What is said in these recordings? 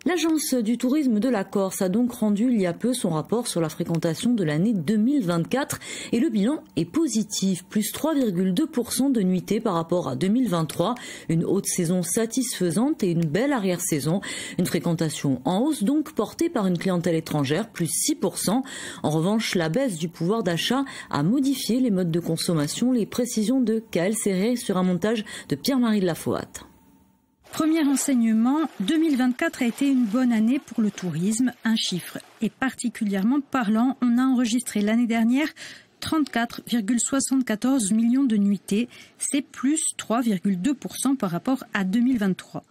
L'Agence du tourisme de la Corse a donc rendu il y a peu son rapport sur la fréquentation de l'année 2024 et le bilan est positif, plus 3,2% de nuitées par rapport à 2023, une haute saison satisfaisante et une belle arrière-saison, une fréquentation en hausse donc portée par une clientèle étrangère, plus 6%. En revanche, la baisse du pouvoir d'achat a modifié les modes de consommation, les précisions de Kael Serré sur un montage de Pierre-Marie de la Foate. Premier enseignement, 2024 a été une bonne année pour le tourisme. Un chiffre est particulièrement parlant. On a enregistré l'année dernière 34,74 millions de nuitées. C'est plus 3,2% par rapport à 2023.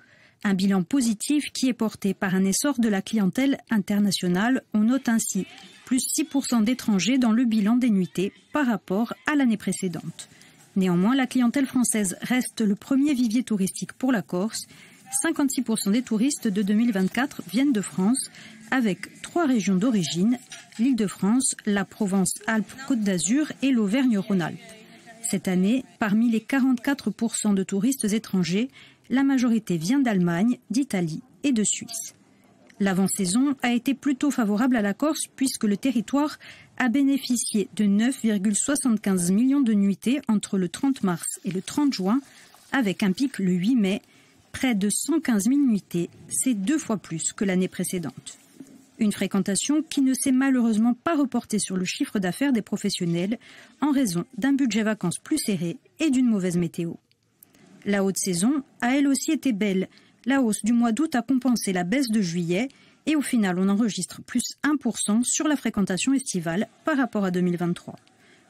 Un bilan positif qui est porté par un essor de la clientèle internationale. On note ainsi plus 6% d'étrangers dans le bilan des nuitées par rapport à l'année précédente. Néanmoins, la clientèle française reste le premier vivier touristique pour la Corse. 56% des touristes de 2024 viennent de France, avec 3 régions d'origine, l'Île-de-France, la Provence-Alpes-Côte d'Azur et l'Auvergne-Rhône-Alpes. Cette année, parmi les 44% de touristes étrangers, la majorité vient d'Allemagne, d'Italie et de Suisse. L'avant-saison a été plutôt favorable à la Corse puisque le territoire a bénéficié de 9,75 millions de nuitées entre le 30 mars et le 30 juin, avec un pic le 8 mai, près de 115 000 nuitées, c'est 2 fois plus que l'année précédente. Une fréquentation qui ne s'est malheureusement pas reportée sur le chiffre d'affaires des professionnels en raison d'un budget vacances plus serré et d'une mauvaise météo. La haute saison a elle aussi été belle. La hausse du mois d'août a compensé la baisse de juillet et au final on enregistre plus 1% sur la fréquentation estivale par rapport à 2023.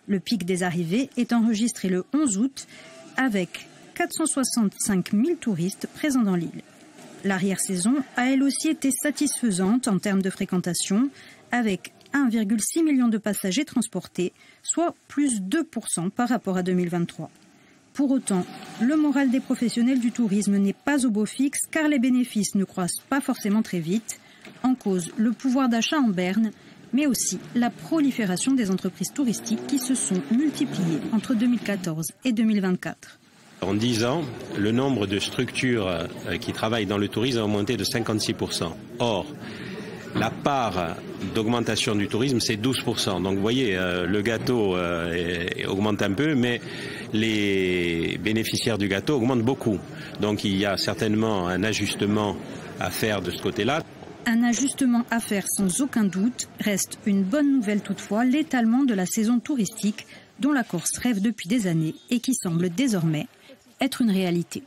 Le pic des arrivées est enregistré le 11 août avec 465 000 touristes présents dans l'île. L'arrière-saison a elle aussi été satisfaisante en termes de fréquentation avec 1,6 million de passagers transportés, soit plus 2% par rapport à 2023. Pour autant, le moral des professionnels du tourisme n'est pas au beau fixe car les bénéfices ne croissent pas forcément très vite. En cause, le pouvoir d'achat en berne, mais aussi la prolifération des entreprises touristiques qui se sont multipliées entre 2014 et 2024. En 10 ans, le nombre de structures qui travaillent dans le tourisme a augmenté de 56%. Or, la part d'augmentation du tourisme, c'est 12%. Donc vous voyez, le gâteau augmente un peu, mais les bénéficiaires du gâteau augmentent beaucoup. Donc il y a certainement un ajustement à faire de ce côté-là. Un ajustement à faire sans aucun doute. Reste une bonne nouvelle toutefois, l'étalement de la saison touristique dont la Corse rêve depuis des années et qui semble désormais être une réalité.